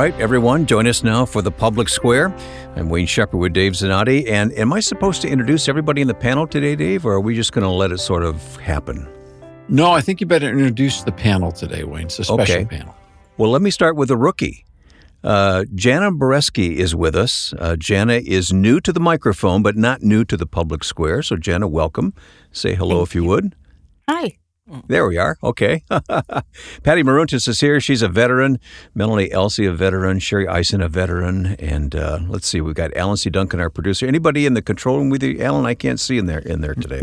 right, everyone, join us now for the Public Square. I'm Wayne Shepherd with Dave Zanotti, and am I supposed to introduce everybody in the panel today, Dave, or are we just going to let it sort of happen? No, I think you better introduce the panel today, Wayne. It's a special panel. Well, let me start with a rookie. Jana Boreski is with us. Jana is new to the microphone, but not new to the Public Square. So, Jana, welcome. Say hello if you would. Hi. There we are. Okay. Patty Maruntis is here. She's a veteran. Melanie Elsey, a veteran. Sherry Eisen, a veteran. And let's see, we've got Alan C. Duncan, our producer. Anybody in the control room with you, Alan? I can't see in there today.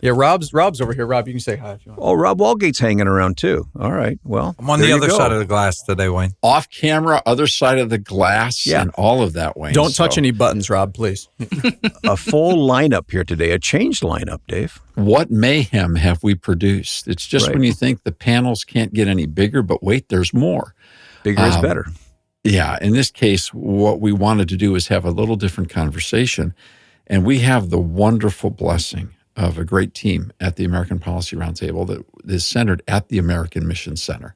Yeah, Rob's over here. Rob, you can say hi if you want. Oh, Rob Walgate's hanging around too. All right. Well, I'm on the other side of the glass today, Wayne. Off camera, other side of the glass, and all of that, Wayne. Don't touch any buttons, Rob, please. A full lineup here today, a changed lineup, Dave. What mayhem have we produced? It's just Right. when you think the panels can't get any bigger, but wait, there's more. Bigger is better. Yeah, in this case, what we wanted to do is have a little different conversation. And we have the wonderful blessing of a great team at the American Policy Roundtable that is centered at the American Mission Center.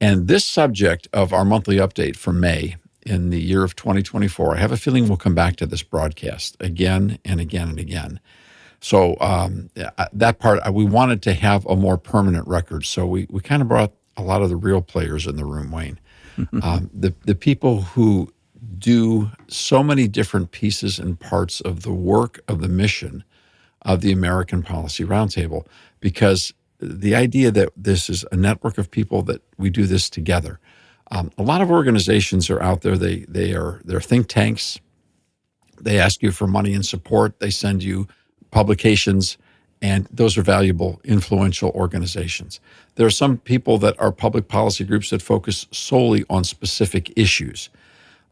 And this subject of our monthly update for May in the year of 2024, I have a feeling we'll come back to this broadcast again and again and again. So that part, we wanted to have a more permanent record. So we kind of brought a lot of the real players in the room, Wayne. The people who do so many different pieces and parts of the work of the mission of the American Policy Roundtable, because the idea that this is a network of people that we do this together. A lot of organizations are out there. They're think tanks. They ask you for money and support. They send you publications, and those are valuable, influential organizations. There are some people that are public policy groups that focus solely on specific issues.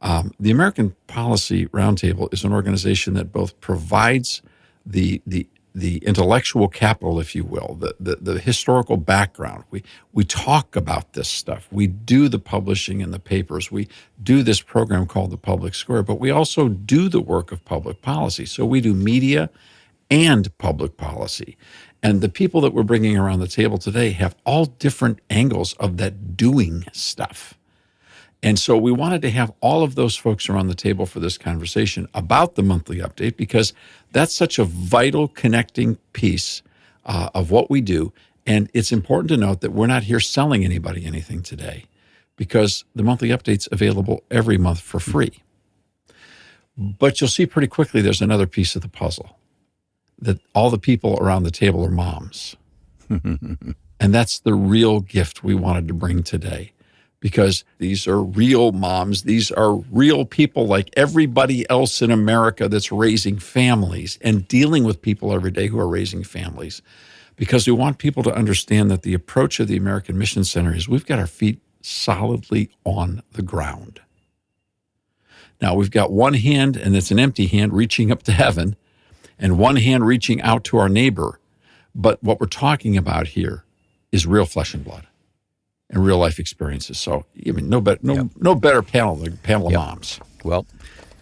The American Policy Roundtable is an organization that both provides the intellectual capital, if you will, the historical background. We talk about this stuff. We do the publishing in the papers. We do this program called The Public Square, but we also do the work of public policy. So we do media and public policy. And the people that we're bringing around the table today have all different angles of that doing stuff. And so we wanted to have all of those folks around the table for this conversation about the monthly update, because that's such a vital connecting piece of what we do. And it's important to note that we're not here selling anybody anything today, because the monthly update's available every month for free. But you'll see pretty quickly there's another piece of the puzzle, that all the people around the table are moms. And that's the real gift we wanted to bring today, because these are real moms. These are real people like everybody else in America that's raising families and dealing with people every day who are raising families, because we want people to understand that the approach of the American Mission Center is we've got our feet solidly on the ground. Now, we've got one hand, and it's an empty hand, reaching up to heaven, and one hand reaching out to our neighbor. But what we're talking about here is real flesh and blood and real life experiences. So, I mean, no better panel than a panel of moms. Well,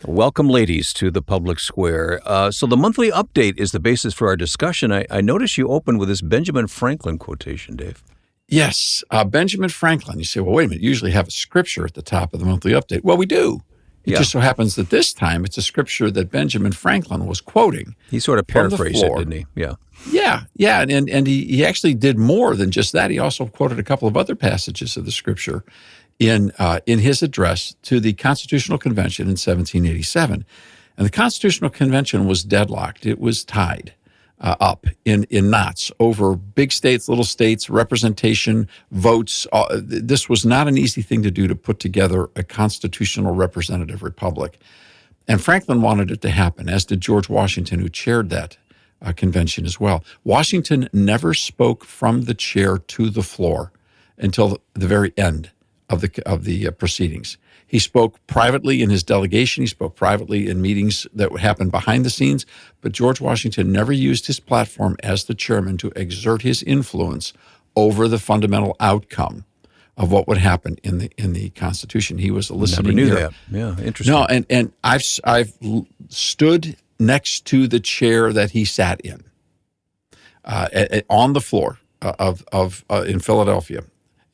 welcome, ladies, to the Public Square. So the monthly update is the basis for our discussion. I notice you opened with this Benjamin Franklin quotation, Dave. Yes, Benjamin Franklin. You say, well, wait a minute, you usually have a scripture at the top of the monthly update. Well, we do. It just so happens that this time it's a scripture that Benjamin Franklin was quoting. He sort of paraphrased it, didn't he? Yeah. Yeah, and he actually did more than just that. He also quoted a couple of other passages of the scripture in his address to the Constitutional Convention in 1787. And the Constitutional Convention was deadlocked. It was tied up in knots over big states, little states, representation, votes. This was not an easy thing to do, to put together a constitutional representative republic. And Franklin wanted it to happen, as did George Washington, who chaired that convention as well. Washington never spoke from the chair to the floor until the very end of the proceedings. He spoke privately in his delegation. He spoke privately in meetings that would happen behind the scenes. But George Washington never used his platform as the chairman to exert his influence over the fundamental outcome of what would happen in the Constitution. He was a listening ear. Never knew that. Yeah, interesting. No, and I've stood next to the chair that he sat in on the floor of in Philadelphia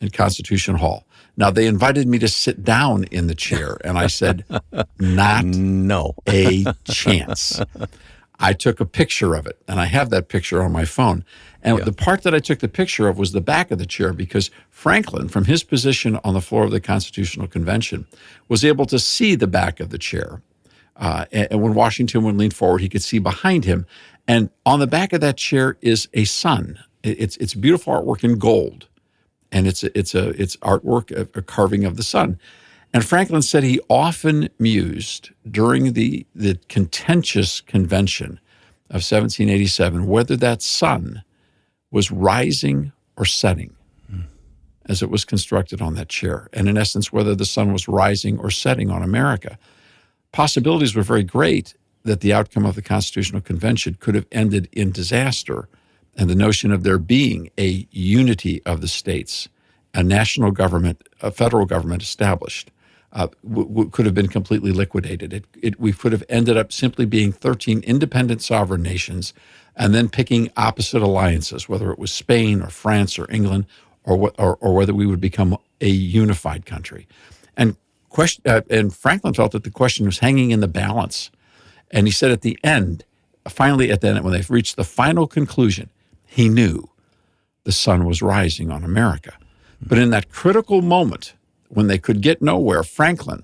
in Constitution Hall. Now, they invited me to sit down in the chair, and I said, not no, a chance. I took a picture of it, and I have that picture on my phone. And the part that I took the picture of was the back of the chair, because Franklin, from his position on the floor of the Constitutional Convention, was able to see the back of the chair. And when Washington would lean forward, he could see behind him. And on the back of that chair is a sun. It's beautiful artwork in gold. And it's artwork, a carving of the sun. And Franklin said he often mused during the contentious convention of 1787 whether that sun was rising or setting as it was constructed on that chair. And in essence, whether the sun was rising or setting on America. Possibilities were very great that the outcome of the Constitutional Convention could have ended in disaster, and the notion of there being a unity of the states, a national government, a federal government established, could have been completely liquidated. We could have ended up simply being 13 independent sovereign nations and then picking opposite alliances, whether it was Spain or France or England, or whether we would become a unified country. And Franklin felt that the question was hanging in the balance. And he said at the end, finally at the end, when they've reached the final conclusion, he knew the sun was rising on America. But in that critical moment, when they could get nowhere, Franklin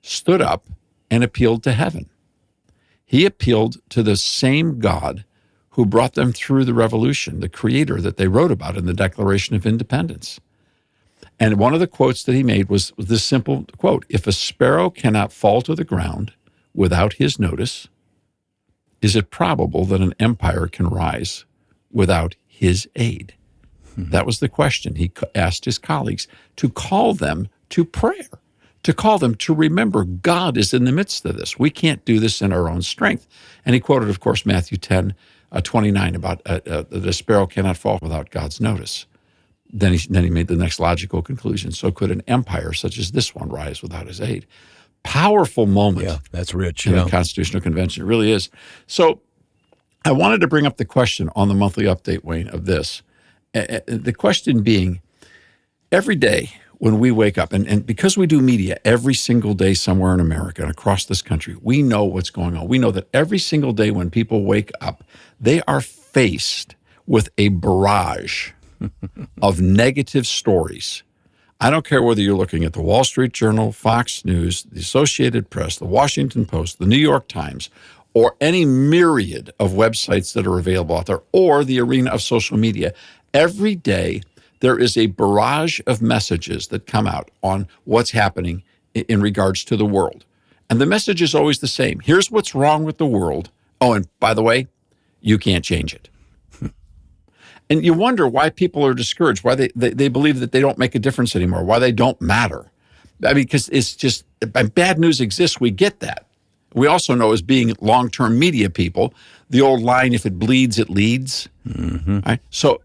stood up and appealed to heaven. He appealed to the same God who brought them through the revolution, the creator that they wrote about in the Declaration of Independence. And one of the quotes that he made was this simple quote: "If a sparrow cannot fall to the ground without his notice, is it probable that an empire can rise without his aid?" That was the question. He asked his colleagues to call them to prayer, to call them to remember God is in the midst of this. We can't do this in our own strength. And he quoted, of course, Matthew 10:29 about the sparrow cannot fall without God's notice. Then he made the next logical conclusion. So could an empire such as this one rise without his aid? Powerful moment. Yeah, that's rich. In the Constitutional Convention. It really is. So I wanted to bring up the question on the monthly update, Wayne, of this. The question being, every day when we wake up, and because we do media every single day somewhere in America and across this country, we know what's going on. We know that every single day when people wake up, they are faced with a barrage of negative stories. I don't care whether you're looking at the Wall Street Journal, Fox News, the Associated Press, the Washington Post, the New York Times, or any myriad of websites that are available out there, or the arena of social media. Every day, there is a barrage of messages that come out on what's happening in regards to the world. And the message is always the same. Here's what's wrong with the world. Oh, and by the way, you can't change it. And you wonder why people are discouraged, why they believe that they don't make a difference anymore, why they don't matter. I mean, because it's just, bad news exists, we get that. We also know, as being long-term media people, the old line, if it bleeds, it leads. Mm-hmm. Right? So,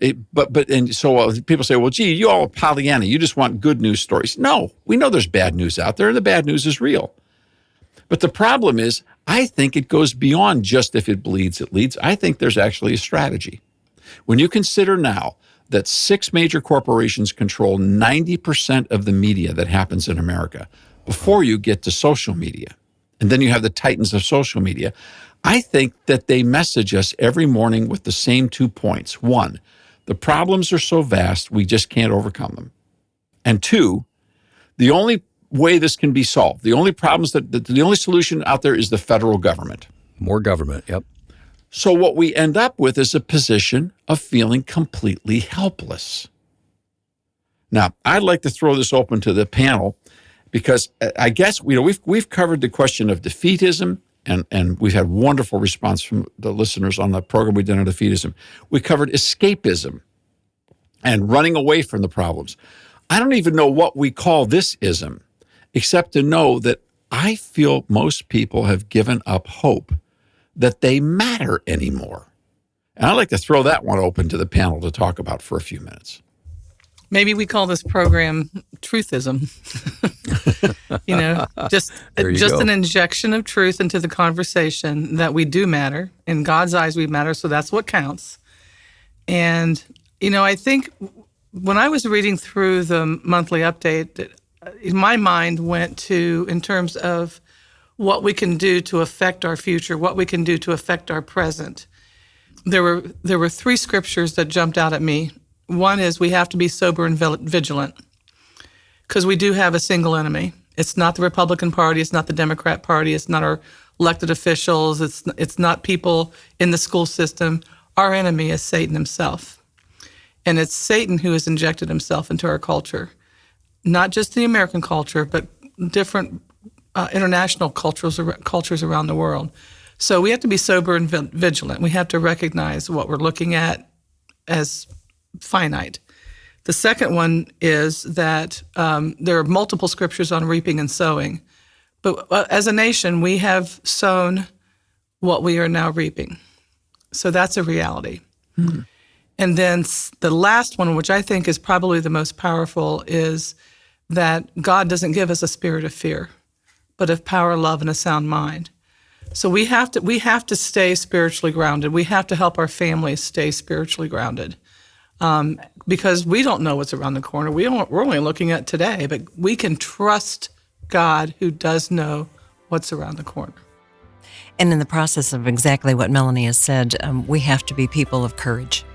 people say, well, gee, you all are Pollyanna. You just want good news stories. No, we know there's bad news out there, and the bad news is real. But the problem is, I think it goes beyond just if it bleeds, it leads. I think there's actually a strategy. When you consider now that 6 major corporations control 90% of the media that happens in America, before you get to social media, and then you have the titans of social media, I think that they message us every morning with the same 2 points. 1, the problems are so vast, we just can't overcome them. And 2, the only way this can be solved, the only solution out there is the federal government. More government, yep. So what we end up with is a position of feeling completely helpless. Now, I'd like to throw this open to the panel, because I guess we've covered the question of defeatism, and we've had wonderful response from the listeners on the program we did on defeatism. We covered escapism and running away from the problems. I don't even know what we call this ism, except to know that I feel most people have given up hope that they matter anymore. And I'd like to throw that one open to the panel to talk about for a few minutes. Maybe we call this program Truthism. Just an injection of truth into the conversation that we do matter. In God's eyes, we matter, so that's what counts. And, I think when I was reading through the monthly update, my mind went to in terms of what we can do to affect our future, what we can do to affect our present. There were three scriptures that jumped out at me. One is we have to be sober and vigilant because we do have a single enemy. It's not the Republican Party. It's not the Democrat Party. It's not our elected officials. It's not people in the school system. Our enemy is Satan himself. And it's Satan who has injected himself into our culture, not just the American culture, but different international cultures around the world. So we have to be sober and vigilant. We have to recognize what we're looking at as finite. The second one is that there are multiple scriptures on reaping and sowing. But as a nation, we have sown what we are now reaping. So that's a reality. Mm-hmm. And then the last one, which I think is probably the most powerful, is that God doesn't give us a spirit of fear, but of power, love, and a sound mind. So we have to stay spiritually grounded. We have to help our families stay spiritually grounded. Because we don't know what's around the corner. We're only looking at today, but we can trust God who does know what's around the corner. And in the process of exactly what Melanie has said, we have to be people of courage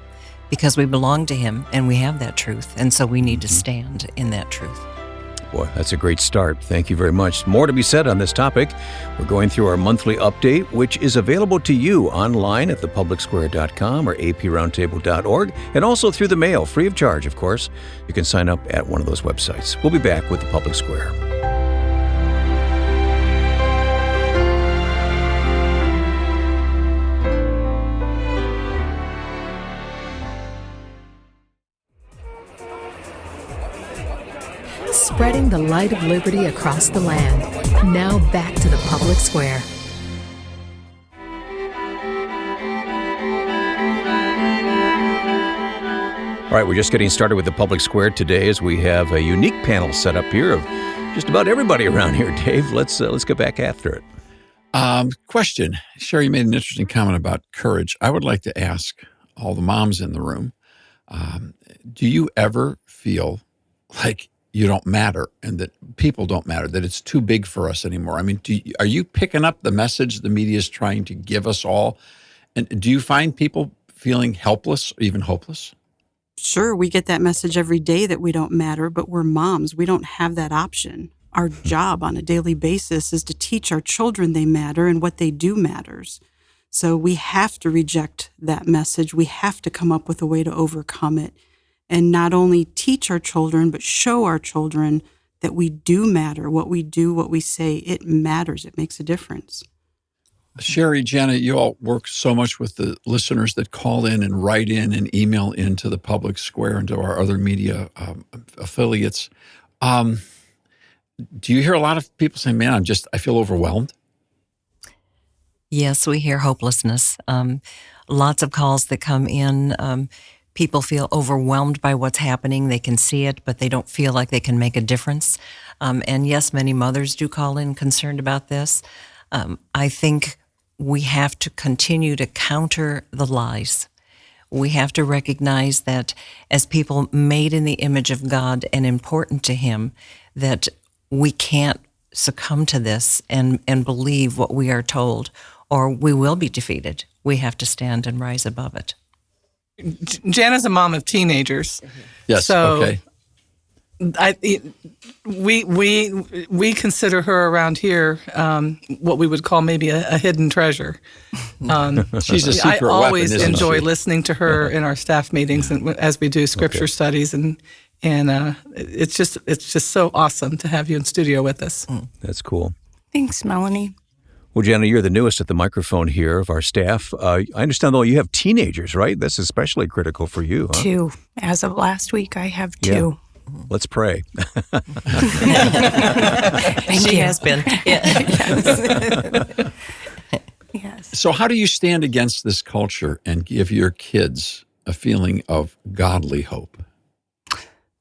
because we belong to Him and we have that truth. And so we need to stand in that truth. Boy, that's a great start. Thank you very much. More to be said on this topic. We're going through our monthly update, which is available to you online at thepublicsquare.com or aproundtable.org, and also through the mail, free of charge, of course. You can sign up at one of those websites. We'll be back with The Public Square. Spreading the light of liberty across the land. Now back to the Public Square. All right, we're just getting started with the Public Square today as we have a unique panel set up here of just about everybody around here. Dave, let's get back after it. Question. Sherry made an interesting comment about courage. I would like to ask all the moms in the room, do you ever feel like you don't matter and that people don't matter, that it's too big for us anymore? I mean, are you picking up the message the media is trying to give us all? And do you find people feeling helpless or even hopeless? Sure, we get that message every day that we don't matter, but we're moms. We don't have that option. Our job on a daily basis is to teach our children they matter and what they do matters. So we have to reject that message. We have to come up with a way to overcome it. And not only teach our children, but show our children that we do matter. What we do, what we say, it matters. It makes a difference. Sherry, Jenna, you all work so much with the listeners that call in and write in and email into the Public Square and to our other media affiliates. Do you hear a lot of people saying, man, I feel overwhelmed? Yes, we hear hopelessness. Lots of calls that come in. People feel overwhelmed by what's happening. They can see it, but they don't feel like they can make a difference. And yes, many mothers do call in concerned about this. I think we have to continue to counter the lies. We have to recognize that as people made in the image of God and important to Him, that we can't succumb to this and believe what we are told, or we will be defeated. We have to stand and rise above it. Jana's a mom of teenagers. Yes. So okay. We consider her around here what we would call maybe a hidden treasure. She's a secret weapon. I always enjoy she? Listening to her in our staff meetings and as we do scripture studies, and it's just so awesome to have you in studio with us. That's cool. Thanks, Melanie. Well, Jenna, you're the newest at the microphone here of our staff. I understand, though, you have teenagers, right? That's especially critical for you, huh? 2. As of last week, I have 2. Yeah. Let's pray. She has been. Yeah. Yes. So how do you stand against this culture and give your kids a feeling of godly hope?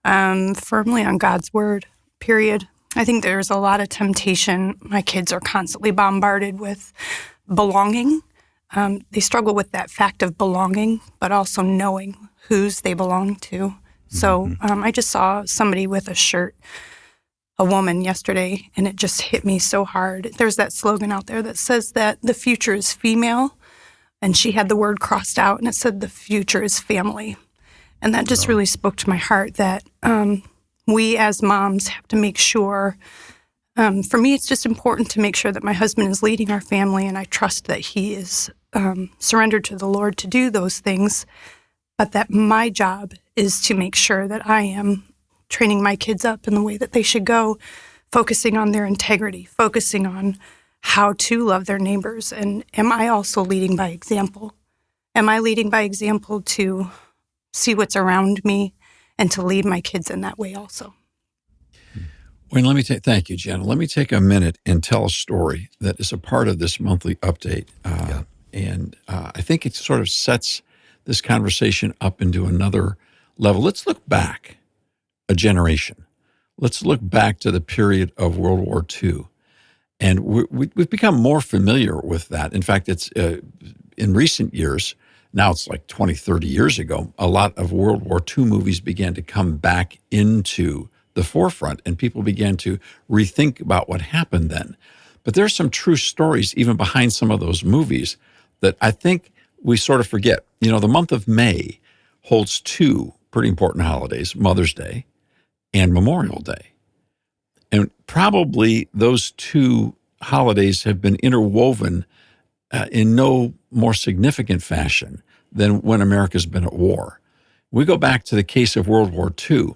Firmly on God's word, period. I think there's a lot of temptation. My kids are constantly bombarded with belonging. They struggle with that fact of belonging, but also knowing whose they belong to. So I just saw somebody with a shirt, a woman yesterday, and it just hit me so hard. There's that slogan out there that says that the future is female, and she had the word crossed out, and it said the future is family. And that just really spoke to my heart that we as moms have to make sure, for me, it's just important to make sure that my husband is leading our family, and I trust that he is surrendered to the Lord to do those things, but that my job is to make sure that I am training my kids up in the way that they should go, focusing on their integrity, focusing on how to love their neighbors. And am I also leading by example? Am I leading by example to see what's around me and to lead my kids in that way also? Wayne, thank you, Jenna. Let me take a minute and tell a story that is a part of this monthly update. And I think it sort of sets this conversation up into another level. Let's look back a generation. Let's look back to the period of World War II. And we've become more familiar with that. In fact, it's in recent years, now it's like 20, 30 years ago, a lot of World War II movies began to come back into the forefront, and people began to rethink about what happened then. But there's some true stories even behind some of those movies that I think we sort of forget. You know, the month of May holds two pretty important holidays, Mother's Day and Memorial Day. And probably those two holidays have been interwoven in no more significant fashion than when America's been at war. We go back to the case of World War II.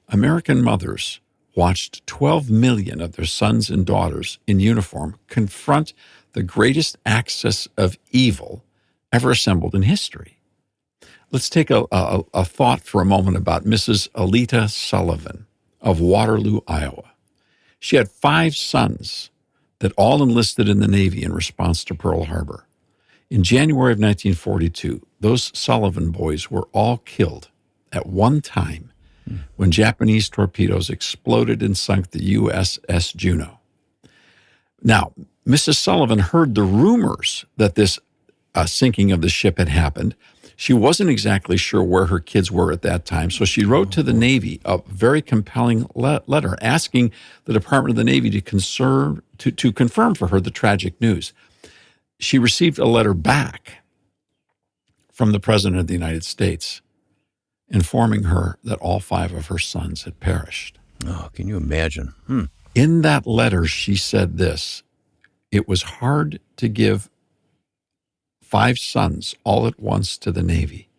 American mothers watched 12 million of their sons and daughters in uniform confront the greatest axis of evil ever assembled in history. Let's take a thought for a moment about Mrs. Alita Sullivan of Waterloo, Iowa. She had 5 sons that all enlisted in the Navy in response to Pearl Harbor. In January of 1942, those Sullivan boys were all killed at one time when Japanese torpedoes exploded and sunk the USS Juno. Now, Mrs. Sullivan heard the rumors that this sinking of the ship had happened. She wasn't exactly sure where her kids were at that time, so she wrote to the Navy a very compelling letter asking the Department of the Navy to confirm for her the tragic news. She received a letter back from the President of the United States informing her that all 5 of her sons had perished. Oh, can you imagine? In that letter, she said this: "It was hard to give 5 sons all at once to the Navy,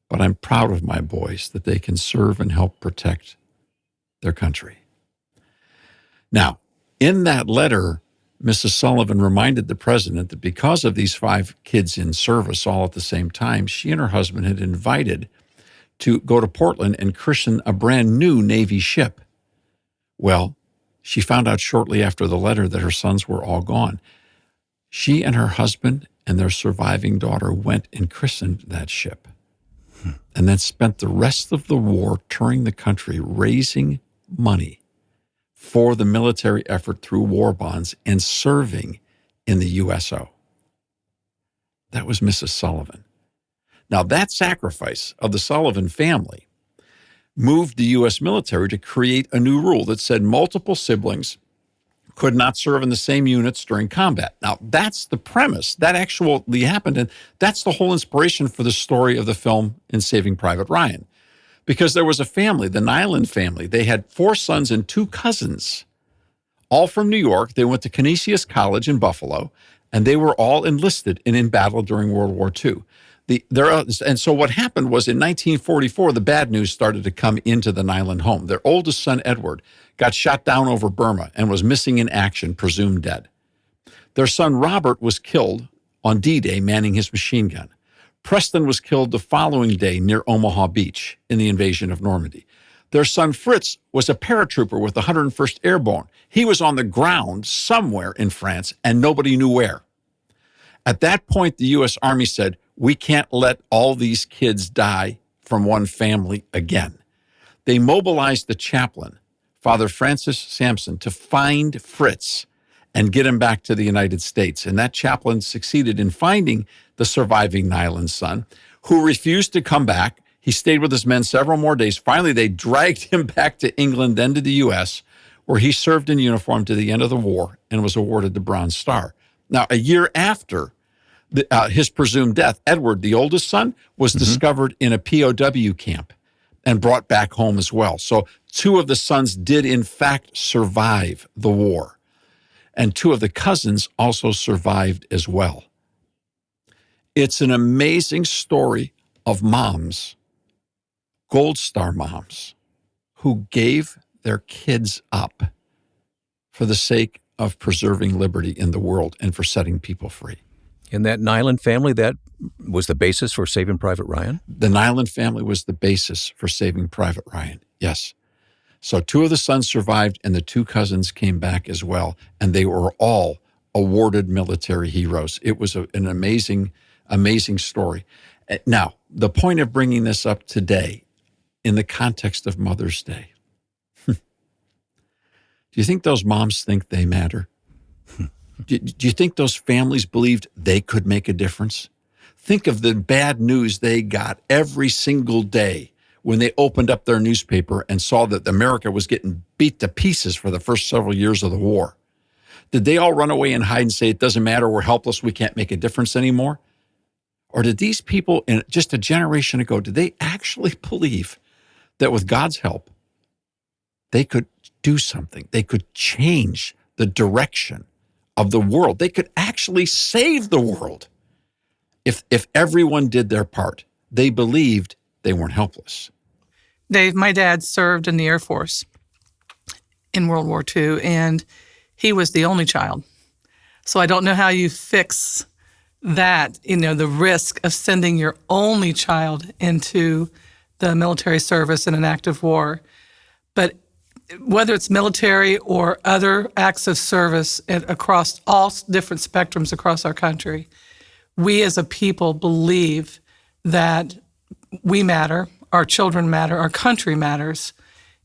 but I'm proud of my boys that they can serve and help protect their country." Now, in that letter, Mrs. Sullivan reminded the president that because of these 5 kids in service all at the same time, she and her husband had invited to go to Portland and christen a brand new Navy ship. Well, she found out shortly after the letter that her sons were all gone. She and her husband and their surviving daughter went and christened that ship and then spent the rest of the war touring the country raising money for the military effort through war bonds and serving in the USO. That was Mrs. Sullivan. Now, that sacrifice of the Sullivan family moved the U.S. military to create a new rule that said multiple siblings could not serve in the same units during combat. Now, that's the premise. That actually happened, and that's the whole inspiration for the story of the film in Saving Private Ryan. Because there was a family, the Nyland family. They had 4 sons and 2 cousins, all from New York. They went to Canisius College in Buffalo, and they were all enlisted and in battle during World War II. And so what happened was in 1944, the bad news started to come into the Nyland home. Their oldest son, Edward, got shot down over Burma and was missing in action, presumed dead. Their son, Robert, was killed on D-Day manning his machine gun. Preston was killed the following day near Omaha Beach in the invasion of Normandy. Their son, Fritz, was a paratrooper with the 101st Airborne. He was on the ground somewhere in France, and nobody knew where. At that point, the U.S. Army said, "We can't let all these kids die from one family again." They mobilized the chaplain, Father Francis Sampson, to find Fritz and get him back to the United States. And that chaplain succeeded in finding the surviving Nyland son, who refused to come back. He stayed with his men several more days. Finally, they dragged him back to England, then to the U.S., where he served in uniform to the end of the war and was awarded the Bronze Star. Now, a year after his presumed death, Edward, the oldest son, was discovered in a POW camp and brought back home as well. So 2 of the sons did, in fact, survive the war. And 2 of the cousins also survived as well. It's an amazing story of moms, Gold Star moms, who gave their kids up for the sake of preserving liberty in the world and for setting people free. And that Nyland family, that was the basis for Saving Private Ryan? The Nyland family was the basis for Saving Private Ryan, yes. So 2 of the sons survived and the 2 cousins came back as well, and they were all awarded military heroes. It was an amazing, amazing story. Now, the point of bringing this up today in the context of Mother's Day, do you think those moms think they matter? Do you think those families believed they could make a difference? Think of the bad news they got every single day when they opened up their newspaper and saw that America was getting beat to pieces for the first several years of the war. Did they all run away and hide and say, it doesn't matter, we're helpless, we can't make a difference anymore? Or did these people, just a generation ago, did they actually believe that with God's help, they could do something? They could change the direction of the world. They could actually save the world if everyone did their part. They believed they weren't helpless. Dave, my dad served in the Air Force in World War II, and he was the only child. So I don't know how you fix that, the risk of sending your only child into the military service in an active war. But whether it's military or other acts of service across all different spectrums across our country, we as a people believe that we matter, our children matter, our country matters,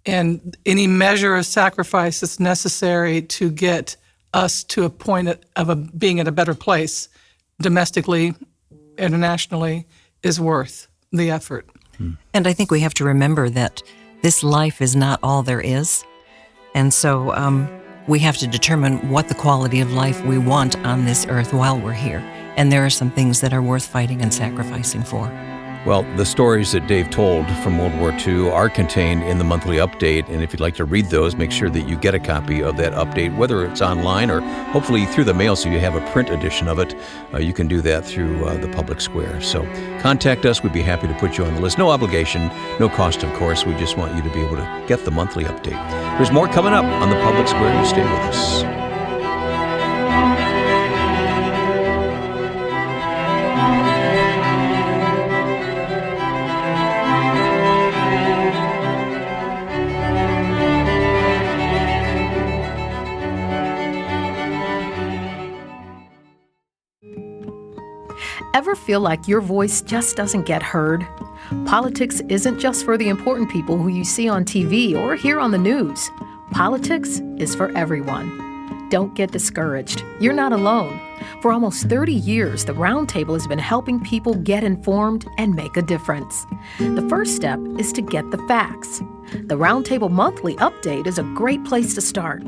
and any measure of sacrifice that's necessary to get us to a point of being in a better place domestically, internationally, is worth the effort. And I think we have to remember that this life is not all there is. And so we have to determine what the quality of life we want on this earth while we're here. And there are some things that are worth fighting and sacrificing for. Well, the stories that Dave told from World War II are contained in the monthly update, and if you'd like to read those, make sure that you get a copy of that update, whether it's online or hopefully through the mail so you have a print edition of it. You can do that through the public square. So contact us. We'd be happy to put you on the list. No obligation, no cost, of course. We just want you to be able to get the monthly update. There's more coming up on the public square. You stay with us. Ever feel like your voice just doesn't get heard? Politics isn't just for the important people who you see on TV or hear on the news. Politics is for everyone. Don't get discouraged. You're not alone. For almost 30 years, the Roundtable has been helping people get informed and make a difference. The first step is to get the facts. The Roundtable Monthly Update is a great place to start.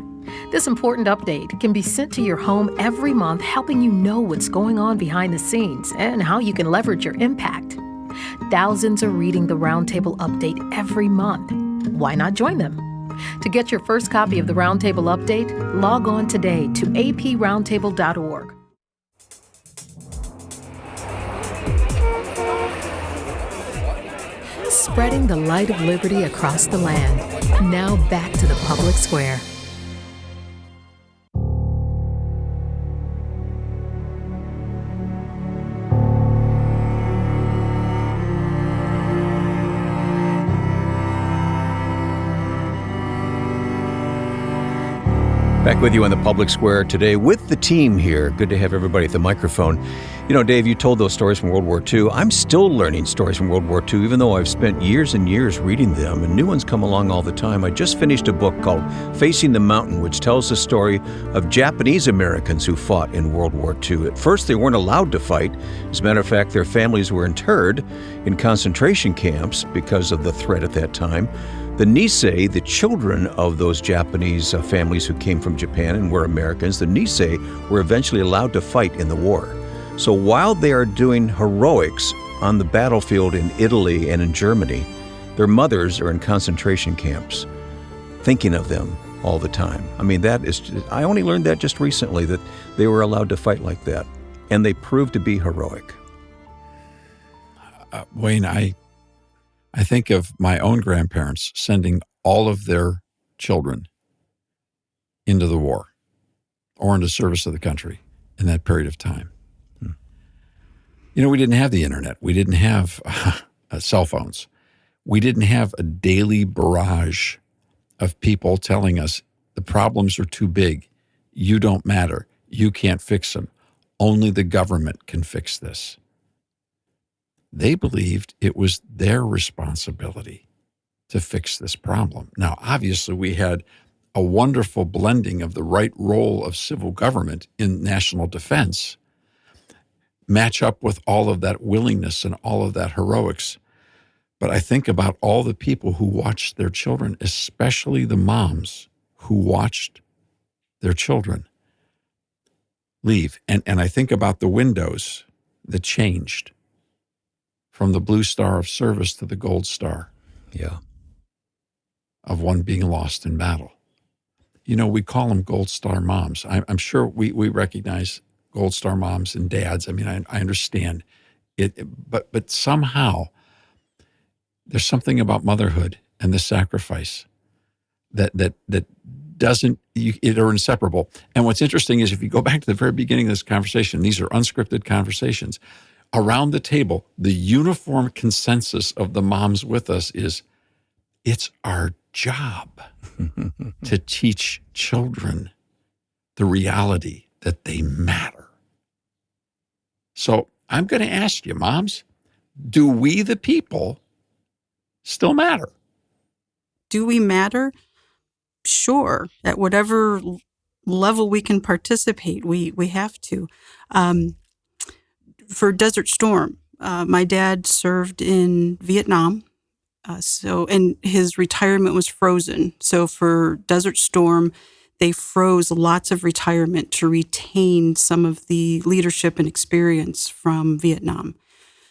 This important update can be sent to your home every month, helping you know what's going on behind the scenes and how you can leverage your impact. Thousands are reading the Roundtable Update every month. Why not join them? To get your first copy of the Roundtable Update, log on today to aproundtable.org. Spreading the light of liberty across the land. Now back to the public square. Back with you on the Public Square today with the team here. Good to have everybody at the microphone. You know, Dave, you told those stories from World War II. I'm still learning stories from World War II, even though I've spent years and years reading them, and new ones come along all the time. I just finished a book called Facing the Mountain, which tells the story of Japanese Americans who fought in World War II. At first, they weren't allowed to fight. As a matter of fact, their families were interred in concentration camps because of the threat at that time. The Nisei, the children of those Japanese families who came from Japan and were Americans, the Nisei were eventually allowed to fight in the war. So while they are doing heroics on the battlefield in Italy and in Germany, their mothers are in concentration camps, thinking of them all the time. I mean, I only learned that just recently, that they were allowed to fight like that, and they proved to be heroic. Wayne, I think of my own grandparents sending all of their children into the war or into service of the country in that period of time. You know, we didn't have the internet. We didn't have cell phones. We didn't have a daily barrage of people telling us the problems are too big. You don't matter. You can't fix them. Only the government can fix this. They believed it was their responsibility to fix this problem. Now, obviously, we had a wonderful blending of the right role of civil government in national defense match up with all of that willingness and all of that heroics. But I think about all the people who watched their children, especially the moms who watched their children leave. And I think about the windows that changed from the blue star of service to the gold star. Yeah. Of one being lost in battle. You know, we call them gold star moms. I'm sure we recognize gold star moms and dads. I mean, I understand it, but somehow there's something about motherhood and the sacrifice that doesn't, it are inseparable. And what's interesting is if you go back to the very beginning of this conversation, these are unscripted conversations. Around the table, the uniform consensus of the moms with us is, it's our job to teach children the reality that they matter. So I'm going to ask you, moms, do we, the people, still matter? Do we matter? Sure. At whatever level we can participate, we have to. For Desert Storm, my dad served in Vietnam, and his retirement was frozen. So for Desert Storm, they froze lots of retirement to retain some of the leadership and experience from Vietnam.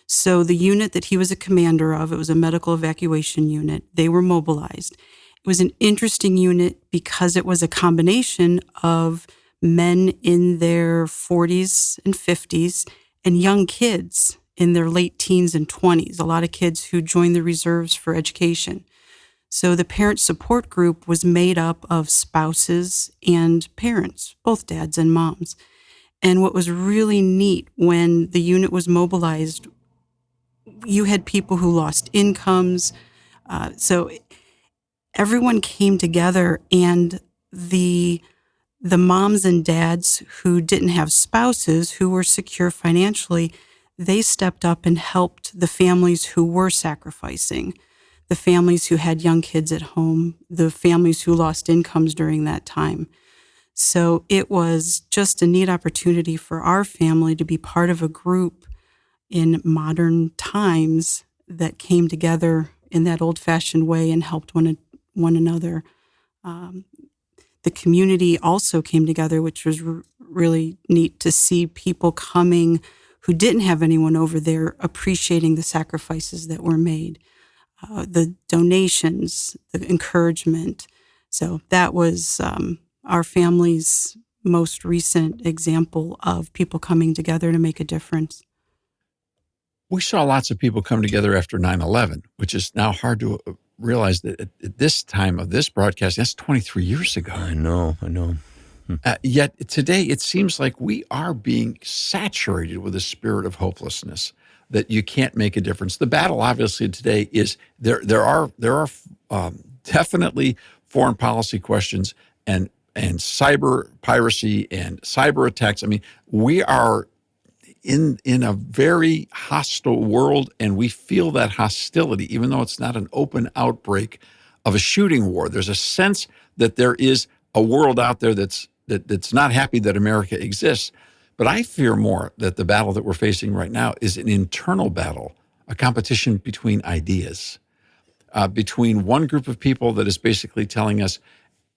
So the unit that he was a commander of, it was a medical evacuation unit, they were mobilized. It was an interesting unit because it was a combination of men in their 40s and 50s and young kids in their late teens and 20s, a lot of kids who joined the reserves for education. So the parent support group was made up of spouses and parents, both dads and moms. And what was really neat when the unit was mobilized, you had people who lost incomes. So everyone came together, and the moms and dads who didn't have spouses who were secure financially, they stepped up and helped the families who were sacrificing, the families who had young kids at home, the families who lost incomes during that time. So it was just a neat opportunity for our family to be part of a group in modern times that came together in that old-fashioned way and helped one another. The community also came together, which was really neat to see people coming who didn't have anyone over there appreciating the sacrifices that were made, the donations, the encouragement. So that was our family's most recent example of people coming together to make a difference. We saw lots of people come together after 9/11, which is now hard to realize that at this time of this broadcast, that's 23 years ago. I know. Yet today, it seems like we are being saturated with a spirit of hopelessness, that you can't make a difference. The battle, obviously, today is there are definitely foreign policy questions and and cyber piracy and cyber attacks. I mean, we are in a very hostile world, and we feel that hostility, even though it's not an open outbreak of a shooting war. There's a sense that there is a world out there that's not happy that America exists. But I fear more that the battle that we're facing right now is an internal battle, a competition between ideas, between one group of people that is basically telling us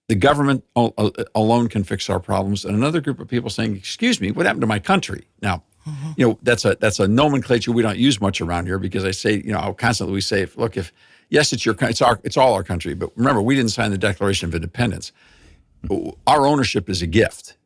the government alone can fix our problems, and another group of people saying, "Excuse me, what happened to my country?" Now, that's a nomenclature we don't use much around here, because I say, constantly we say, look, yes, it's all our country, but remember, we didn't sign the Declaration of Independence. Our ownership is a gift.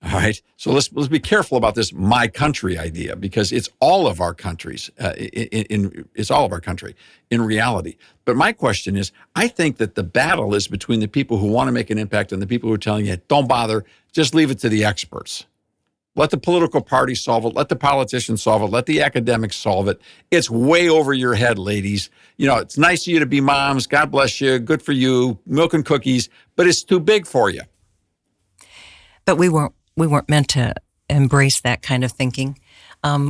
All right, so let's be careful about this "my country" idea, because it's all of our countries. It's all of our country in reality. But my question is, I think that the battle is between the people who want to make an impact and the people who are telling you, "Don't bother, just leave it to the experts. Let the political parties solve it. Let the politicians solve it. Let the academics solve it. It's way over your head, ladies. It's nice of you to be moms. God bless you. Good for you. Milk and cookies. But it's too big for you." But we weren't meant to embrace that kind of thinking.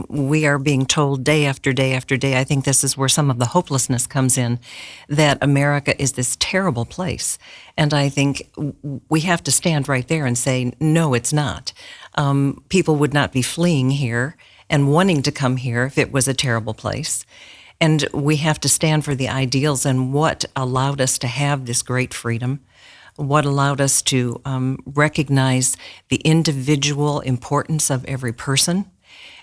We are being told day after day after day, I think this is where some of the hopelessness comes in, that America is this terrible place. And I think we have to stand right there and say, no, it's not. People would not be fleeing here and wanting to come here if it was a terrible place. And we have to stand for the ideals and what allowed us to have this great freedom, what allowed us to recognize the individual importance of every person,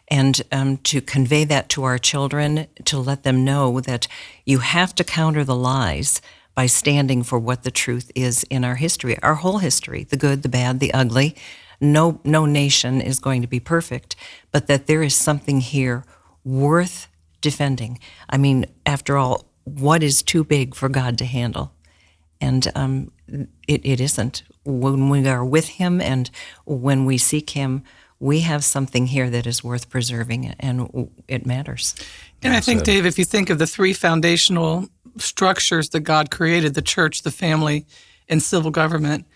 and to convey that to our children, to let them know that you have to counter the lies by standing for what the truth is in our history, our whole history, the good, the bad, the ugly. No nation is going to be perfect, but that there is something here worth defending. I mean, after all, what is too big for God to handle? And it isn't. When we are with Him and when we seek Him, we have something here that is worth preserving, and it matters. And I think, Dave, if you think of the three foundational structures that God created, the church, the family, and civil government,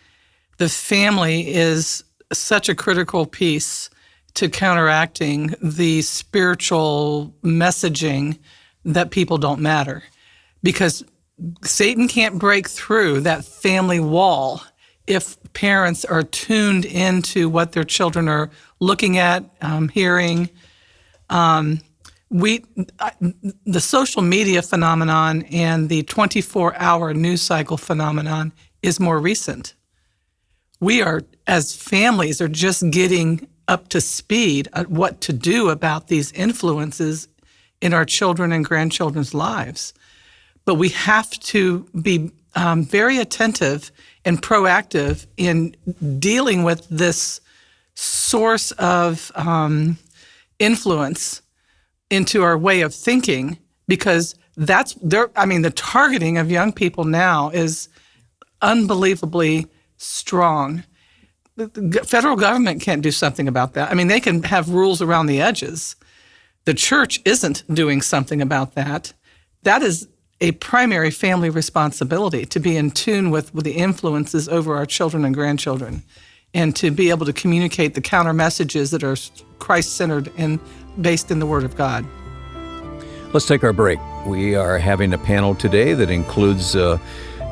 the family is such a critical piece to counteracting the spiritual messaging that people don't matter. Because Satan can't break through that family wall if parents are tuned into what their children are looking at, hearing. The social media phenomenon and the 24-hour news cycle phenomenon is more recent. We are, as families, are just getting up to speed at what to do about these influences in our children and grandchildren's lives. But we have to be very attentive and proactive in dealing with this source of influence into our way of thinking, because the targeting of young people now is unbelievably strong. The federal government can't do something about that. I mean, they can have rules around the edges. The church isn't doing something about that. That is a primary family responsibility, to be in tune with the influences over our children and grandchildren, and to be able to communicate the counter messages that are Christ-centered and based in the Word of God. Let's take our break. We are having a panel today that includes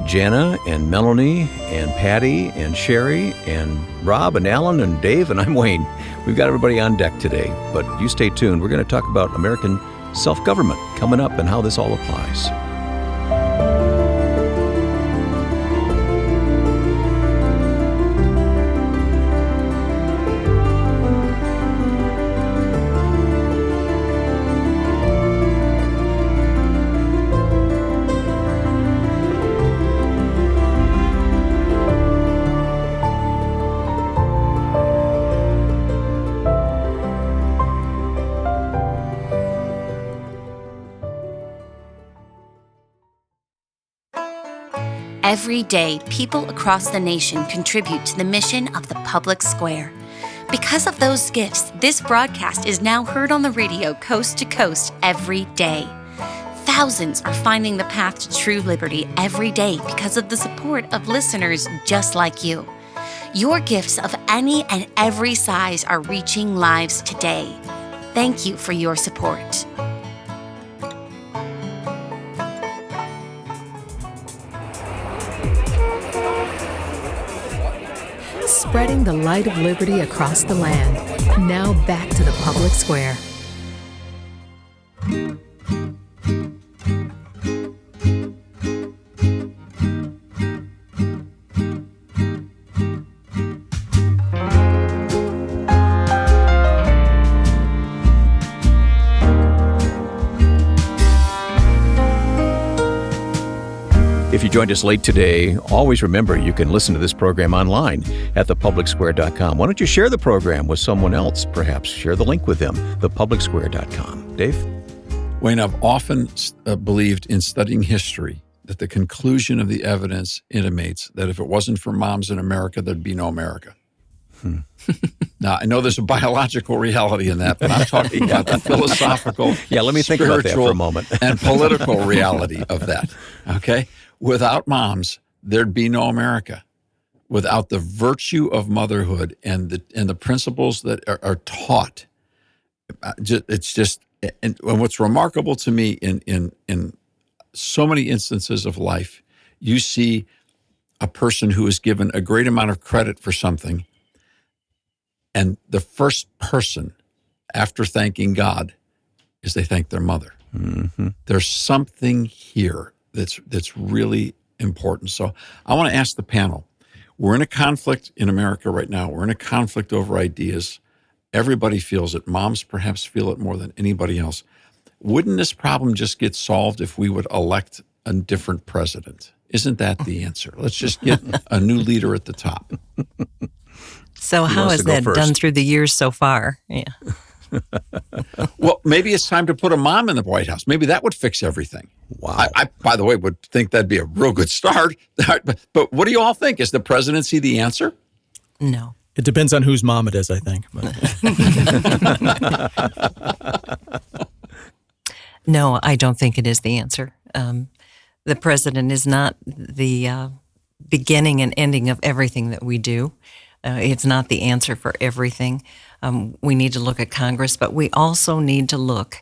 Jana and Melanie and Patty and Sherry and Rob and Alan and Dave, and I'm Wayne. We've got everybody on deck today, but you stay tuned. We're going to talk about American self-government coming up and how this all applies. Every day, people across the nation contribute to the mission of the public square. Because of those gifts, this broadcast is now heard on the radio coast to coast every day. Thousands are finding the path to true liberty every day because of the support of listeners just like you. Your gifts of any and every size are reaching lives today. Thank you for your support. Spreading the light of liberty across the land. Now back to the public square. If you joined us late today, always remember you can listen to this program online at thepublicsquare.com. Why don't you share the program with someone else? Perhaps share the link with them, thepublicsquare.com. Dave? Wayne, I've often believed in studying history that the conclusion of the evidence intimates that if it wasn't for moms in America, there'd be no America. Now, I know there's a biological reality in that, but I'm talking about the philosophical, let me think about that for a moment. and political reality of that, okay? Without moms, there'd be no America. Without the virtue of motherhood and the principles that are taught, it's just, and what's remarkable to me in so many instances of life, you see a person who is given a great amount of credit for something, and the first person after thanking God is they thank their mother. Mm-hmm. There's something here that's really important. So I want to ask the panel, we're in a conflict in America right now. We're in a conflict over ideas. Everybody feels it. Moms perhaps feel it more than anybody else. Wouldn't this problem just get solved if we would elect a different president? Isn't that the answer? Let's just get a new leader at the top. So how is that done through the years so far? Yeah. Well, maybe it's time to put a mom in the White House. Maybe that would fix everything. Wow. I by the way, would think that'd be a real good start. But what do you all think? Is the presidency the answer? No. It depends on whose mom it is, I think. No, I don't think it is the answer. The president is not the beginning and ending of everything that we do. It's not the answer for everything. We need to look at Congress, but we also need to look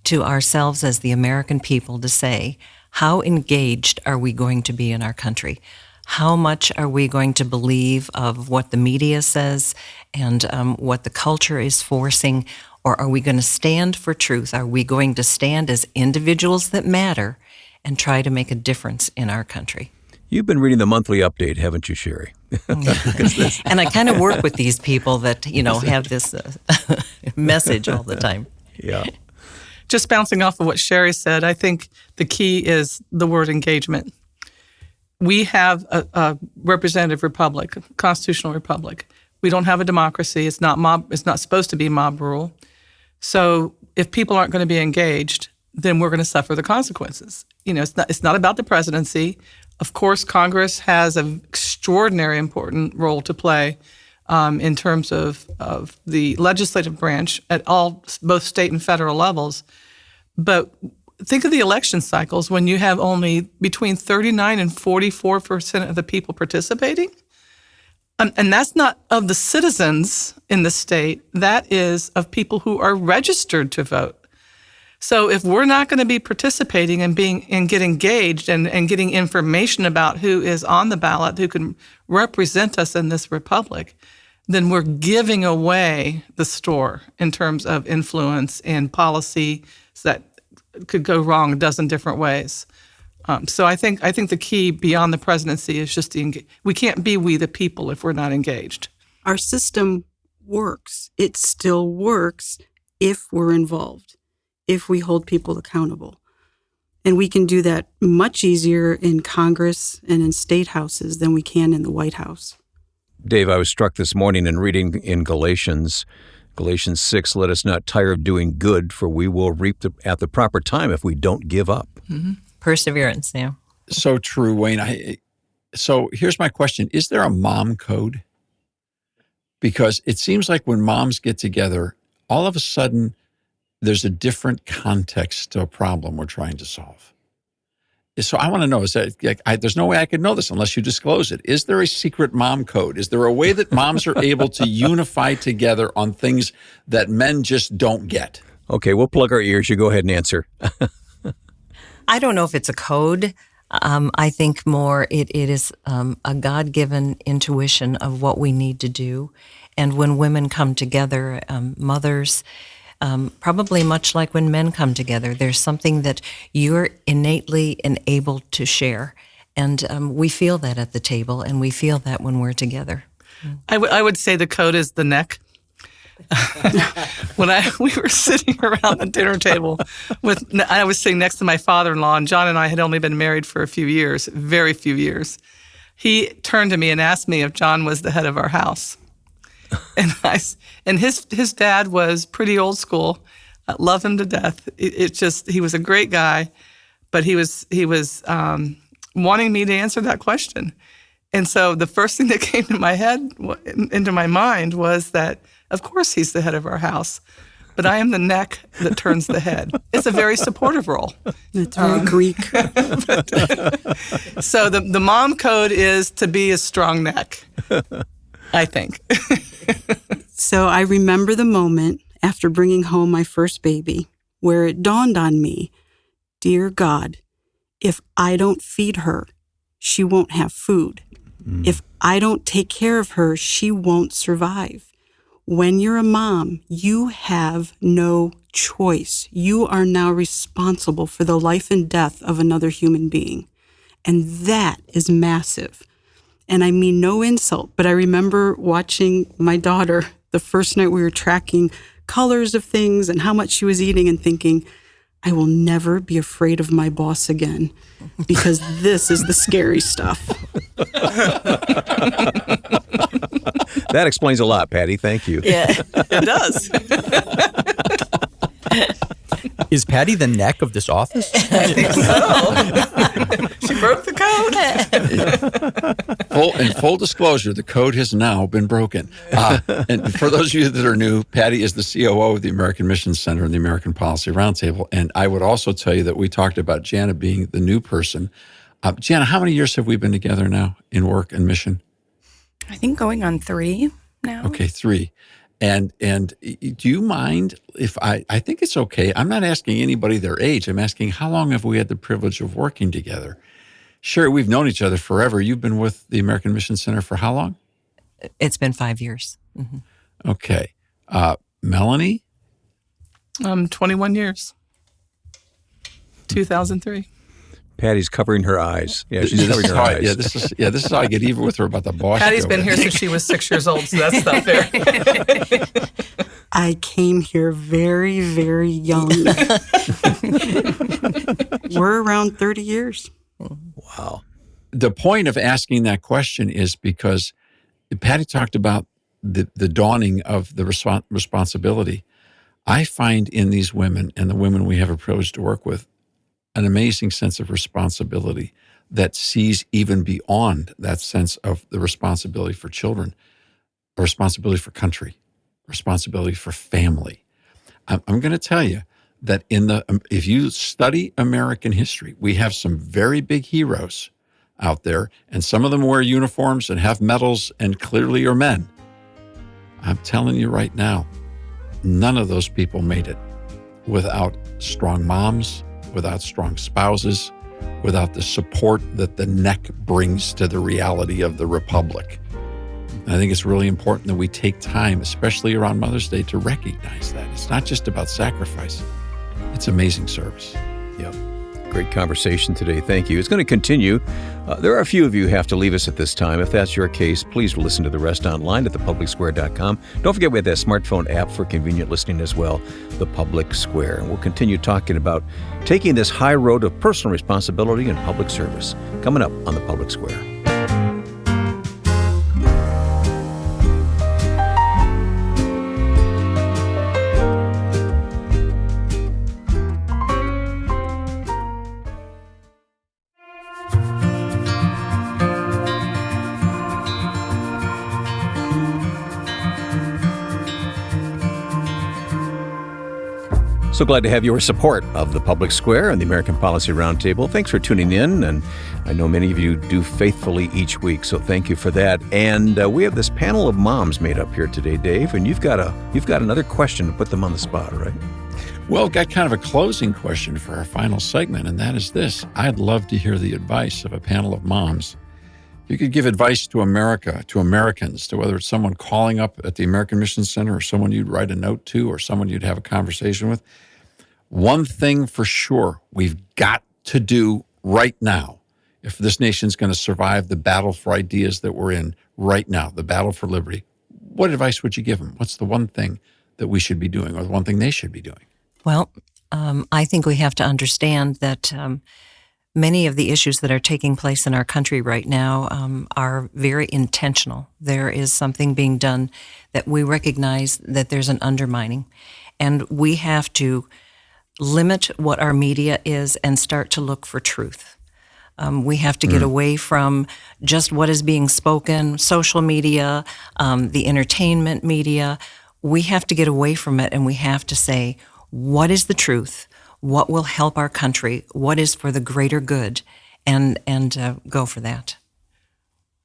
to ourselves as the American people to say, how engaged are we going to be in our country? How much are we going to believe of what the media says and what the culture is forcing? Or are we going to stand for truth? Are we going to stand as individuals that matter and try to make a difference in our country? You've been reading the monthly update, haven't you, Sherry? And I kind of work with these people that, have this message all the time. Yeah. Just bouncing off of what Sherry said, I think the key is the word engagement. We have a representative republic, a constitutional republic. We don't have a democracy. It's not supposed to be mob rule. So if people aren't going to be engaged, then we're going to suffer the consequences. It's not about the presidency. Of course, Congress has an extraordinary important role to play in terms of the legislative branch at both state and federal levels. But think of the election cycles when you have only between 39 and 44% of the people participating. And that's not of the citizens in the state. That is of people who are registered to vote. So if we're not going to be participating and get engaged and getting information about who is on the ballot, who can represent us in this republic, then we're giving away the store in terms of influence and policy that could go wrong a dozen different ways. So I think the key beyond the presidency is just we can't be we the people if we're not engaged. Our system works. It still works if we're involved, if we hold people accountable. And we can do that much easier in Congress and in state houses than we can in the White House. Dave, I was struck this morning in reading in Galatians 6, let us not tire of doing good, for we will reap at the proper time if we don't give up. Mm-hmm. Perseverance, yeah. So true, Wayne. So here's my question. Is there a mom code? Because it seems like when moms get together, all of a sudden, there's a different context to a problem we're trying to solve. So I want to know, is that there's no way I could know this unless you disclose it. Is there a secret mom code? Is there a way that moms are able to unify together on things that men just don't get? Okay, we'll plug our ears. You go ahead and answer. I don't know if it's a code. I think more it is a God-given intuition of what we need to do. And when women come together, mothers, probably much like when men come together, there's something that you're innately enabled to share. And we feel that at the table, and we feel that when we're together. I would say the code is the neck. When we were sitting around the dinner table, I was sitting next to my father-in-law, and John and I had only been married for a few years, very few years. He turned to me and asked me if John was the head of our house. And his dad was pretty old school. I love him to death. He was a great guy, but he was wanting me to answer that question. And so the first thing that came to my head, into my mind, was that, of course, he's the head of our house, but I am the neck that turns the head. It's a very supportive role. It's very Greek. So the mom code is to be a strong neck, I think. So I remember the moment after bringing home my first baby where it dawned on me, dear God, if I don't feed her, she won't have food. If I don't take care of her, she won't survive. When you're a mom, you have no choice. You are now responsible for the life and death of another human being. And that is massive. And I mean no insult, but I remember watching my daughter the first night we were tracking colors of things and how much she was eating and thinking, I will never be afraid of my boss again because this is the scary stuff. That explains a lot, Patty. Thank you. Yeah, it does. Is Patty the neck of this office? I think so. She broke the code. In full disclosure, the code has now been broken. And for those of you that are new, Patty is the COO of the American Mission Center and the American Policy Roundtable. And I would also tell you that we talked about Jana being the new person. Jana, how many years have we been together now in work and mission? I think going on 3 now. Okay, 3. And do you mind if I think it's okay. I'm not asking anybody their age. I'm asking how long have we had the privilege of working together? Sure, we've known each other forever. You've been with the American Mission Center for how long? It's been 5 years. Mm-hmm. Okay. Melanie? 21 years. 2003. Patty's covering her eyes. Yeah, she's covering her eyes. This is how I get even with her about the boss. Patty's been here since she was 6 years old, so that's not fair. I came here very, very young. We're around 30 years. Wow. The point of asking that question is because Patty talked about the dawning of the responsibility. I find in these women and the women we have a privilege to work with an amazing sense of responsibility that sees even beyond that sense of the responsibility for children, a responsibility for country, responsibility for family. I'm going to tell you that if you study American history, we have some very big heroes out there, and some of them wear uniforms and have medals and clearly are men. I'm telling you right now, none of those people made it without strong moms, without strong spouses, without the support that the neck brings to the reality of the republic. And I think it's really important that we take time, especially around Mother's Day, to recognize that. It's not just about sacrifice. It's amazing service. Yep. Great conversation today. Thank you. It's going to continue. There are a few of you who have to leave us at this time. If that's your case, please listen to the rest online at thepublicsquare.com. Don't forget we have that smartphone app for convenient listening as well, The Public Square. And we'll continue talking about taking this high road of personal responsibility and public service coming up on The Public Square. So glad to have your support of the Public Square and the American Policy Roundtable. Thanks for tuning in, and I know many of you do faithfully each week, so thank you for that. And we have this panel of moms made up here today, Dave, and you've got another question to put them on the spot, right? Well, I've got kind of a closing question for our final segment, and that is this. I'd love to hear the advice of a panel of moms. If you could give advice to America, to Americans, to whether it's someone calling up at the American Mission Center or someone you'd write a note to or someone you'd have a conversation with, one thing for sure we've got to do right now, if this nation's going to survive the battle for ideas that we're in right now, the battle for liberty, what advice would you give them? What's the one thing that we should be doing or the one thing they should be doing? Well, I think we have to understand that many of the issues that are taking place in our country right now are very intentional. There is something being done that we recognize that there's an undermining, and we have to limit what our media is and start to look for truth. We have to get away from just what is being spoken, social media, the entertainment media. We have to get away from it, and we have to say, what is the truth? What will help our country? What is for the greater good? And go for that.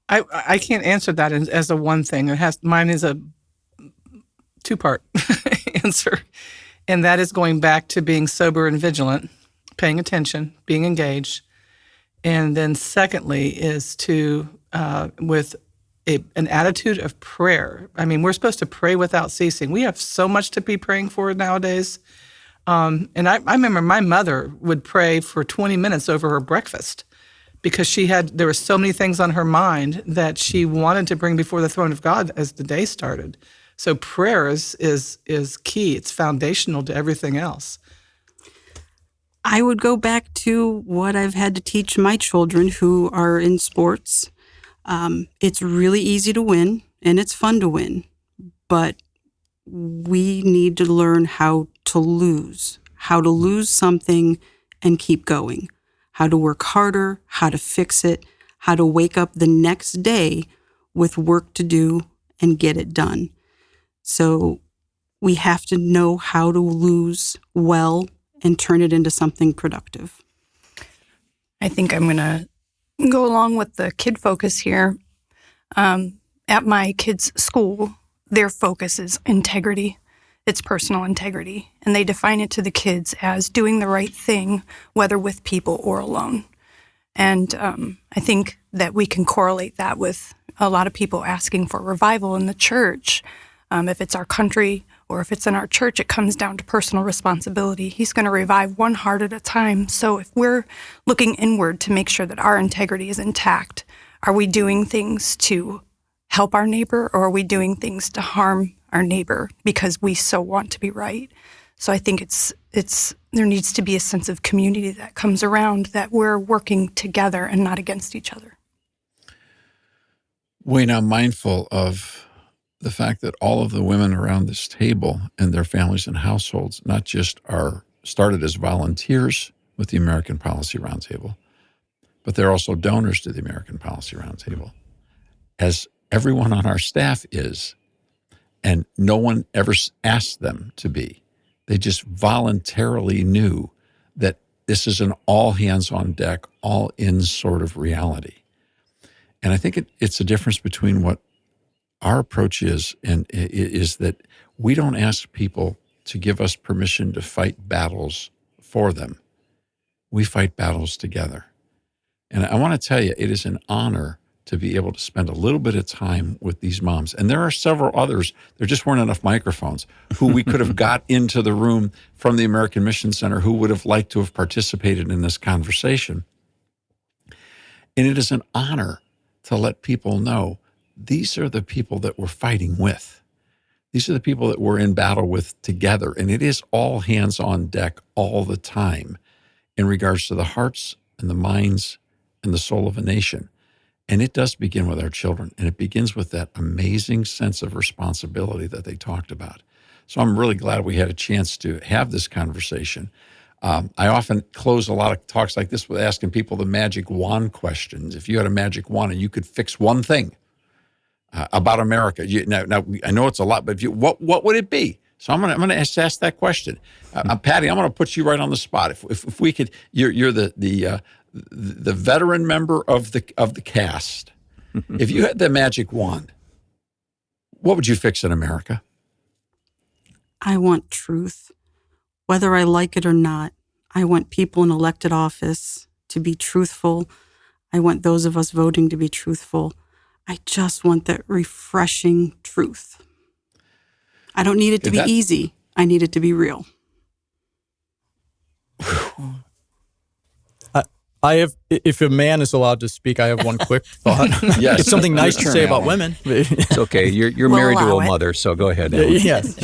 I can't answer that as a one thing. Mine is a two-part answer, and that is going back to being sober and vigilant, paying attention, being engaged, and then secondly is to with an attitude of prayer. I mean, we're supposed to pray without ceasing. We have so much to be praying for nowadays. And I remember my mother would pray for 20 minutes over her breakfast because there were so many things on her mind that she wanted to bring before the throne of God as the day started. So prayer is key. It's foundational to everything else. I would go back to what I've had to teach my children who are in sports. It's really easy to win and it's fun to win, but we need to learn how to lose something and keep going, how to work harder, how to fix it, how to wake up the next day with work to do and get it done. So we have to know how to lose well and turn it into something productive. I think I'm going to go along with the kid focus here. At my kids' school, their focus is integrity. It's personal integrity. And they define it to the kids as doing the right thing, whether with people or alone. And I think that we can correlate that with a lot of people asking for revival in the church. If it's our country or if it's in our church, it comes down to personal responsibility. He's going to revive one heart at a time. So if we're looking inward to make sure that our integrity is intact, are we doing things to help our neighbor, or are we doing things to harm our neighbor because we so want to be right? So I think there needs to be a sense of community that comes around, that we're working together and not against each other. We're now mindful of the fact that all of the women around this table and their families and households not just are started as volunteers with the American Policy Roundtable, but they're also donors to the American Policy Roundtable, as everyone on our staff is, and no one ever asked them to be. They just voluntarily knew that this is an all-hands-on-deck, all-in sort of reality. And I think it's a difference between what our approach is, and is that we don't ask people to give us permission to fight battles for them. We fight battles together. And I want to tell you, it is an honor to be able to spend a little bit of time with these moms. And there are several others, there just weren't enough microphones, who we could have got into the room from the American Mission Center who would have liked to have participated in this conversation. And it is an honor to let people know these are the people that we're fighting with. These are the people that we're in battle with together. And it is all hands on deck all the time in regards to the hearts and the minds and the soul of a nation. And it does begin with our children. And it begins with that amazing sense of responsibility that they talked about. So I'm really glad we had a chance to have this conversation. I often close a lot of talks like this with asking people the magic wand questions. If you had a magic wand and you could fix one thing about America, now I know it's a lot, but what would it be? So I'm gonna ask that question. Patty, I'm gonna put you right on the spot. If we could, you're the veteran member of the cast. If you had the magic wand, what would you fix in America? I want truth, whether I like it or not. I want people in elected office to be truthful. I want those of us voting to be truthful. I just want that refreshing truth. I don't need it to be easy. I need it to be real. I have, if a man is allowed to speak, I have one quick thought. Yes. It's something nice to say about women. It's okay. You're married to a mother, so go ahead, Alan. Yes.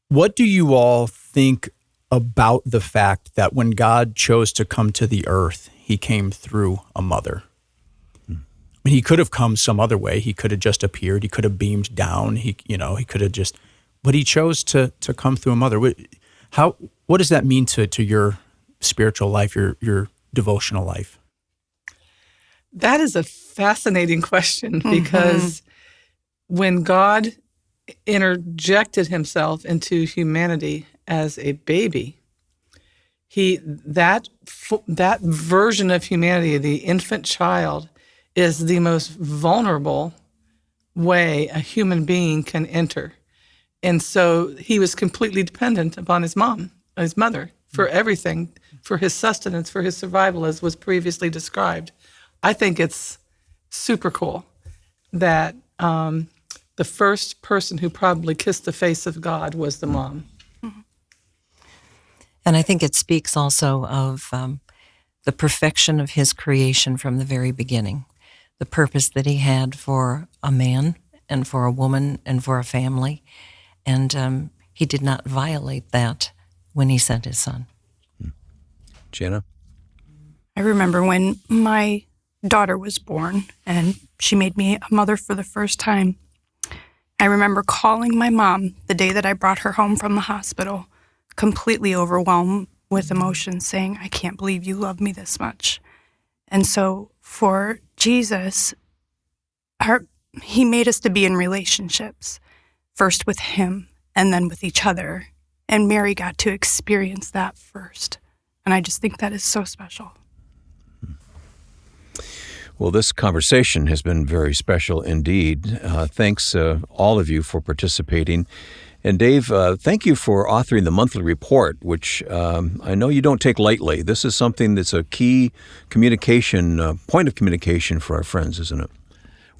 What do you all think about the fact that when God chose to come to the earth, he came through a mother? I mean, he could have come some other way. He could have just appeared. He could have beamed down. He could have just, but he chose to come through a mother. What does that mean to your spiritual life, your devotional life? That is a fascinating question because when God interjected himself into humanity as a baby, that version of humanity, the infant child, is the most vulnerable way a human being can enter. And so he was completely dependent upon his mother, for everything, for his sustenance, for his survival, as was previously described. I think it's super cool that the first person who probably kissed the face of God was the mom. And I think it speaks also of the perfection of his creation from the very beginning, the purpose that he had for a man and for a woman and for a family. And he did not violate that when he sent his son. Jana? I remember when my daughter was born and she made me a mother for the first time. I remember calling my mom the day that I brought her home from the hospital, completely overwhelmed with emotion, saying, I can't believe you love me this much. And so for Jesus, he made us to be in relationships, first with him and then with each other. And Mary got to experience that first. And I just think that is so special. Well, this conversation has been very special indeed. Thanks, all of you, for participating. And Dave, thank you for authoring the monthly report, which I know you don't take lightly. This is something that's a key communication, point of communication for our friends, isn't it?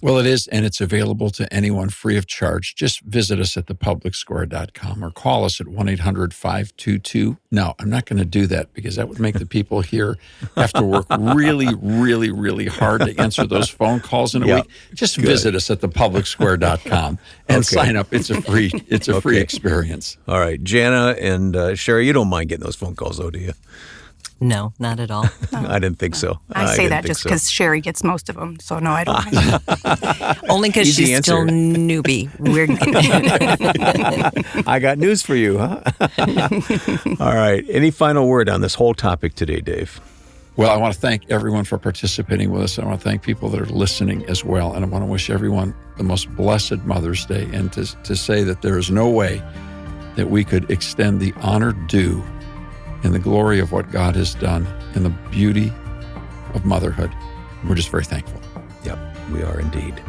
Well, it is, and it's available to anyone free of charge. Just visit us at thepublicsquare.com or call us at 1-800-522. No, I'm not going to do that because that would make the people here have to work really, really, really hard to answer those phone calls in a week. Just visit us at thepublicsquare.com and sign up. It's a free experience. All right. Jana and Sherry, you don't mind getting those phone calls, though, do you? No, not at all. I didn't think so. I say that just because Sherry gets most of them, so no, I don't mind. Only because she's still newbie. I got news for you, huh? All right. Any final word on this whole topic today, Dave? Well, I want to thank everyone for participating with us. I want to thank people that are listening as well. And I want to wish everyone the most blessed Mother's Day and to say that there is no way that we could extend the honor due in the glory of what God has done, in the beauty of motherhood. We're just very thankful. Yep, we are indeed.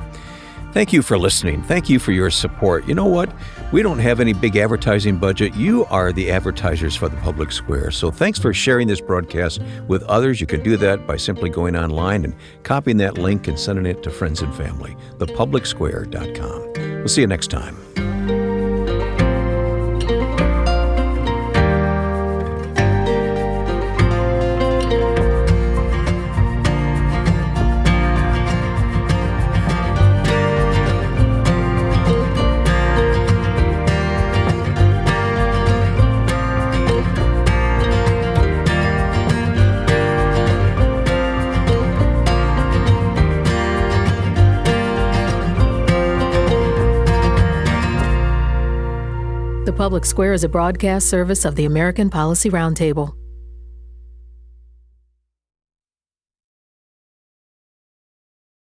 Thank you for listening. Thank you for your support. You know what? We don't have any big advertising budget. You are the advertisers for the Public Square. So thanks for sharing this broadcast with others. You can do that by simply going online and copying that link and sending it to friends and family. thepublicsquare.com. We'll see you next time. The Public Square is a broadcast service of the American Policy Roundtable.